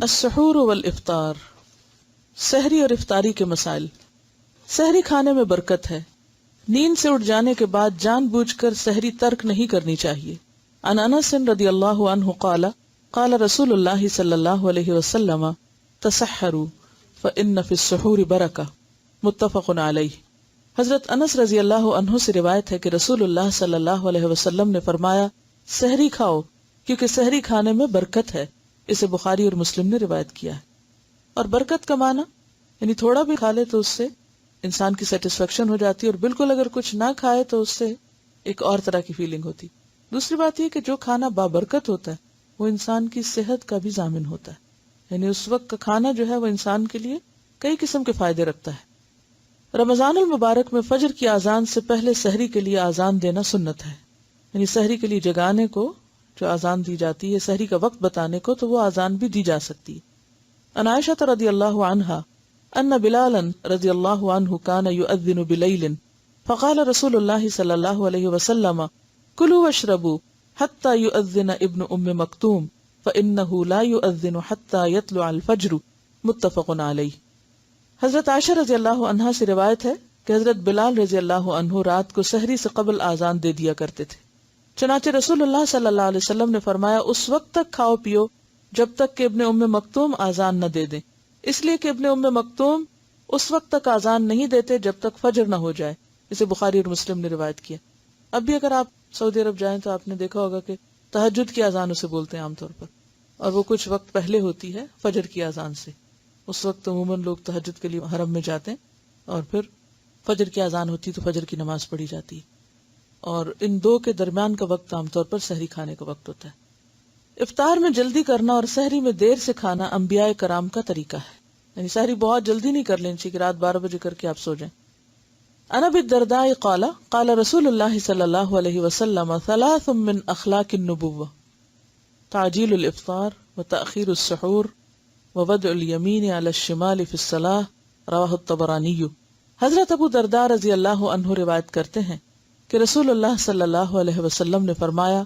السحور والافطار، سحری اور افطاری کے مسائل۔ سحری کھانے میں برکت ہے۔ نیند سے اٹھ جانے کے بعد جان بوجھ کر سحری ترک نہیں کرنی چاہیے۔ عن انس رضی اللہ عنہ قال قال رسول اللہ صلی اللہ علیہ وسلم تسحروا فإن فی السحور برکہ، متفق علیہ۔ حضرت انس رضی اللہ عنہ سے روایت ہے کہ رسول اللہ صلی اللہ علیہ وسلم نے فرمایا سحری کھاؤ کیونکہ سحری کھانے میں برکت ہے۔ اسے بخاری اور مسلم نے روایت کیا ہے۔ اور برکت کا معنی یعنی تھوڑا بھی کھا لے تو اس سے انسان کی سیٹسفیکشن ہو جاتی ہے، اور بالکل اگر کچھ نہ کھائے تو اس سے ایک اور طرح کی فیلنگ ہوتی۔ دوسری بات یہ کہ جو کھانا بابرکت ہوتا ہے وہ انسان کی صحت کا بھی ضامن ہوتا ہے، یعنی اس وقت کا کھانا جو ہے وہ انسان کے لیے کئی قسم کے فائدے رکھتا ہے۔ رمضان المبارک میں فجر کی اذان سے پہلے سحری کے لیے اذان دینا سنت ہے، یعنی سحری کے لیے جگانے کو جو اذان دی جاتی ہے، سحری کا وقت بتانے کو، تو وہ اذان بھی دی جا سکتی ہے۔ عن عائشہ رضی اللہ عنہا ان بلالا رضی اللہ عنہ کان یؤذن بلیل فقال رسول اللہ صلی اللہ علیہ وسلم کلوا واشربوا حتى يؤذن ابن ام مکتوم فانه لا يؤذن حتى يطلع الفجر، متفق علیہ۔ حضرت عائشہ رضی اللہ عنہا سے روایت ہے کہ حضرت بلال رضی اللہ عنہ رات کو سحری سے قبل اذان دے دیا کرتے تھے، چنانچہ رسول اللہ صلی اللہ علیہ وسلم نے فرمایا اس وقت تک کھاؤ پیو جب تک کہ ابن ام مکتوم اذان نہ دے دیں، اس لیے کہ ابن ام مکتوم اس وقت تک اذان نہیں دیتے جب تک فجر نہ ہو جائے۔ اسے بخاری اور مسلم نے روایت کیا۔ اب بھی اگر آپ سعودی عرب جائیں تو آپ نے دیکھا ہوگا کہ تہجد کی اذان اسے بولتے ہیں عام طور پر، اور وہ کچھ وقت پہلے ہوتی ہے فجر کی اذان سے۔ اس وقت عموماً لوگ تہجد کے لیے حرم میں جاتے ہیں، اور پھر فجر کی اذان ہوتی تو فجر کی نماز پڑھی جاتی ہے، اور ان دو کے درمیان کا وقت عام طور پر سحری کھانے کا وقت ہوتا ہے۔ افطار میں جلدی کرنا اور سحری میں دیر سے کھانا انبیاء کرام کا طریقہ ہے، یعنی سحری بہت جلدی نہیں کر لینی چاہیے کہ رات 12 بجے کر کے آپ سو جائیں۔ عن ابی الدرداء قال قال رسول اللہ صلی اللہ علیہ وسلم ثلاث من اخلاق النبوة تعجیل الافطار وتأخیر السحور ووضع الیمین علی الشمال فی الصلاة، رواہ الطبرانی۔ حضرت ابو درداء رضی اللہ عنہ روایت کرتے ہیں کہ رسول اللہ صلی اللہ علیہ وسلم نے فرمایا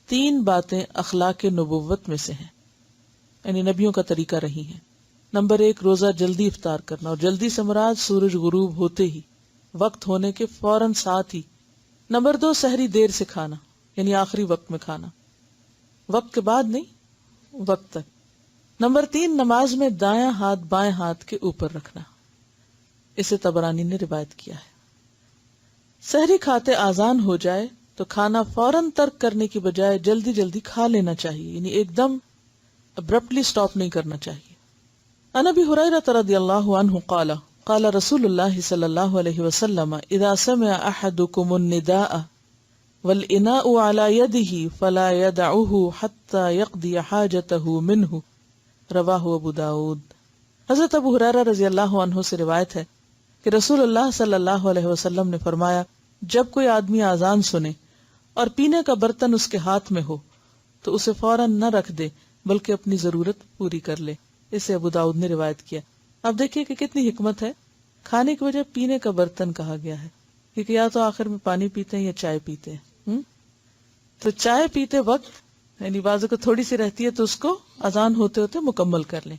3 باتیں اخلاق نبوت میں سے ہیں، یعنی نبیوں کا طریقہ رہی ہیں۔ نمبر 1 روزہ جلدی افطار کرنا، اور جلدی سے مراد سورج غروب ہوتے ہی، وقت ہونے کے فوراً ساتھ ہی۔ نمبر 2 سحری دیر سے کھانا، یعنی آخری وقت میں کھانا، وقت کے بعد نہیں، وقت تک۔ نمبر 3 نماز میں دایاں ہاتھ بائیں ہاتھ کے اوپر رکھنا۔ اسے طبرانی نے روایت کیا ہے۔ سحری کھاتے اذان ہو جائے تو کھانا فوراً ترک کرنے کی بجائے جلدی جلدی کھا لینا چاہیے، یعنی ایک دم ابرپٹلی سٹاپ نہیں کرنا چاہیے۔ عن ابی ہریرہ رضی اللہ عنہ قال قال رسول اللہ صلی اللہ علیہ وسلم اذا سمع احدکم النداء والاناء على يده فلا يدعه حتى يقضي حاجته منه، رواہ ابو داود۔ حضرت ابو ہریرہ رضی اللہ عنہ سے روایت ہے کہ رسول اللہ صلی اللہ علیہ وسلم نے فرمایا جب کوئی آدمی اذان سنے اور پینے کا برتن اس کے ہاتھ میں ہو تو اسے فوراً نہ رکھ دے بلکہ اپنی ضرورت پوری کر لے۔ اسے ابو داؤد نے روایت کیا۔ اب دیکھیے کہ کتنی حکمت ہے، کھانے کی وجہ پینے کا برتن کہا گیا ہے، کیونکہ یا تو آخر میں پانی پیتے ہیں یا چائے پیتے ہیں۔ تو چائے پیتے وقت یعنی بازو کو تھوڑی سی رہتی ہے تو اس کو اذان ہوتے ہوتے مکمل کر لیں،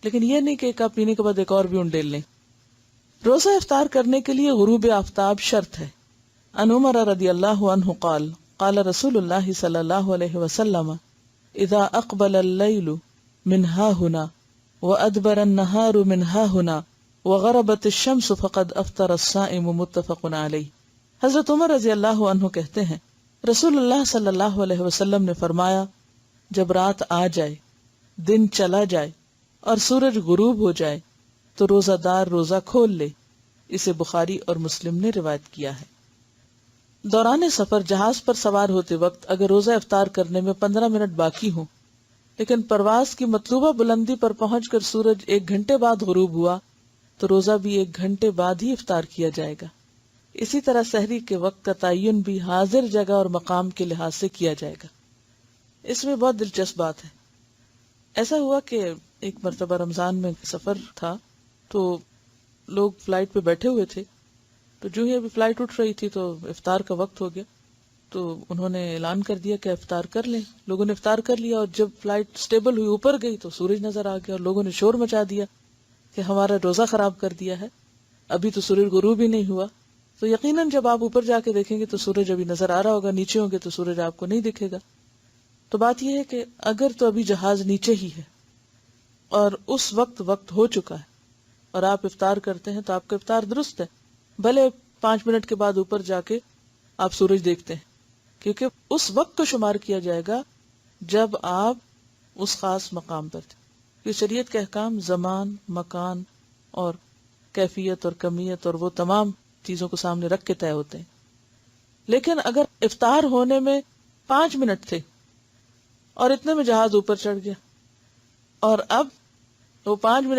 لیکن یہ نہیں کہ ایک کپ پینے کے بعد ایک اور بھی انڈیل لیں۔ روزہ افطار کرنے کے لیے غروب آفتاب شرط ہے۔ عن عمر رضی اللہ عنہ قال قال رسول اللہ صلی اللہ علیہ وسلم اذا اقبل اللیل من ها هنا وادبر النهار من ها هنا وغربت الشمس فقد افطر الصائم، متفق علیہ۔ حضرت عمر رضی اللہ عنہ کہتے ہیں رسول اللہ صلی اللہ علیہ وسلم نے فرمایا جب رات آ جائے، دن چلا جائے اور سورج غروب ہو جائے تو روزہ دار روزہ کھول لے۔ اسے بخاری اور مسلم نے روایت کیا ہے۔ دوران سفر جہاز پر سوار ہوتے وقت اگر روزہ افطار کرنے میں 15 منٹ باقی ہوں لیکن پرواز کی مطلوبہ بلندی پر پہنچ کر سورج 1 گھنٹے بعد غروب ہوا تو روزہ بھی 1 گھنٹے بعد ہی افطار کیا جائے گا۔ اسی طرح سحری کے وقت کا تعین بھی حاضر جگہ اور مقام کے لحاظ سے کیا جائے گا۔ اس میں بہت دلچسپ بات ہے۔ ایسا ہوا کہ ایک مرتبہ رمضان میں سفر تھا تو لوگ فلائٹ پہ بیٹھے ہوئے تھے، تو جو ہی ابھی فلائٹ اٹھ رہی تھی تو افطار کا وقت ہو گیا۔ تو انہوں نے اعلان کر دیا کہ افطار کر لیں. لوگوں نے افطار کر لیا، اور جب فلائٹ سٹیبل ہوئی اوپر گئی تو سورج نظر آ گیا، اور لوگوں نے شور مچا دیا کہ ہمارا روزہ خراب کر دیا ہے، ابھی تو سورج غروب ہی نہیں ہوا. تو یقیناً جب آپ اوپر جا کے دیکھیں گے تو سورج ابھی نظر آ رہا ہوگا، نیچے ہوں گے تو سورج آپ کو نہیں دکھے گا. تو بات یہ ہے کہ اگر تو ابھی جہاز نیچے ہی ہے اور اس وقت ہو چکا ہے اور آپ افطار کرتے ہیں تو آپ کا افطار درست ہے، بھلے 5 منٹ کے بعد اوپر جا کے آپ سورج دیکھتے ہیں، کیونکہ اس وقت کو شمار کیا جائے گا جب آپ اس خاص مقام پر تھے. کہ شریعت کے احکام زمان، مکان اور کیفیت اور کمیت اور وہ تمام چیزوں کو سامنے رکھ کے طے ہوتے ہیں. لیکن اگر افطار ہونے میں 5 منٹ تھے اور اتنے میں جہاز اوپر چڑھ گیا، اور اب وہ 5 منٹ